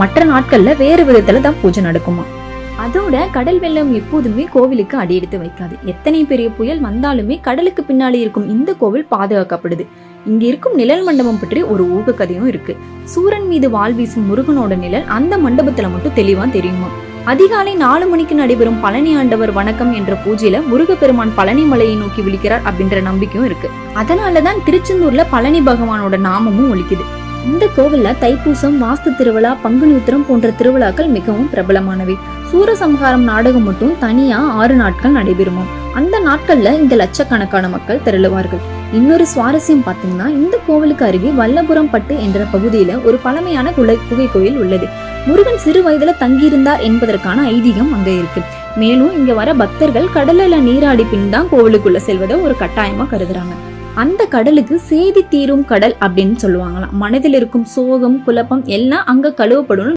மற்ற நாட்கள்ல வேறு விதத்துல தான் பூஜை நடக்குமா. அதோட கடல் வெள்ளம் எப்போதுமே கோவிலுக்கு அடியெடுத்து வைக்காது. எத்தனை பெரிய புயல் வந்தாலுமே கடலுக்கு பின்னாடி இருக்கும் இந்த கோவில் பாதுகாக்கப்படுது. இங்க இருக்கும் நிழல் மண்டபம் பற்றி ஒரு ஊக கதையும் இருக்கு. சூரன் மீது வாள் வீசும் முருகனோட நிழல் அந்த மண்டபத்துல மட்டும் தெளிவா தெரியுமா. அதிகாலை 4 மணிக்கு நடைபெறும் பழனி ஆண்டவர் வணக்கம் என்ற பூஜையில முருகப்பெருமான் பழனி மலையை நோக்கி விழிக்கிறார் அப்படின்ற நம்பிக்கையும் இருக்கு. அதனாலதான் திருச்செந்தூர்ல பழனி பகவானோட நாமமும் ஒலிக்குது. இந்த கோவில்ல தைப்பூசம், வாஸ்து திருவிழா, பங்குனி உத்திரம் போன்ற திருவிழாக்கள் மிகவும் பிரபலமானவை. சூரசம்ஹாரம் நாடகம் மட்டும் தனியா 6 நாட்கள் நடைபெறுமா. அந்த நாட்கள்ல இங்க லட்சக்கணக்கான மக்கள் திரளுவார்கள். இன்னொரு சுவாரஸ்யம் பாத்தீங்கன்னா, இந்த கோவிலுக்கு அருகே வல்லபுரம் பட்டு என்ற பகுதியில ஒரு பழமையான குகை கோயில் உள்ளது. முருகன் சிறு வயதுல தங்கியிருந்தார் என்பதற்கான ஐதீகம் அங்க இருக்கு. மேலும் இங்க வர பக்தர்கள் கடல்ல நீராடி பின் தான் கோவிலுக்குள்ள செல்வதை ஒரு கட்டாயமா கருதுறாங்க. அந்த கடலுக்கு சேதி தீரும் கடல் அப்படின்னு சொல்லுவாங்களாம். மனதில் இருக்கும் சோகம், குழப்பம் எல்லாம் அங்க கழுவப்படும்.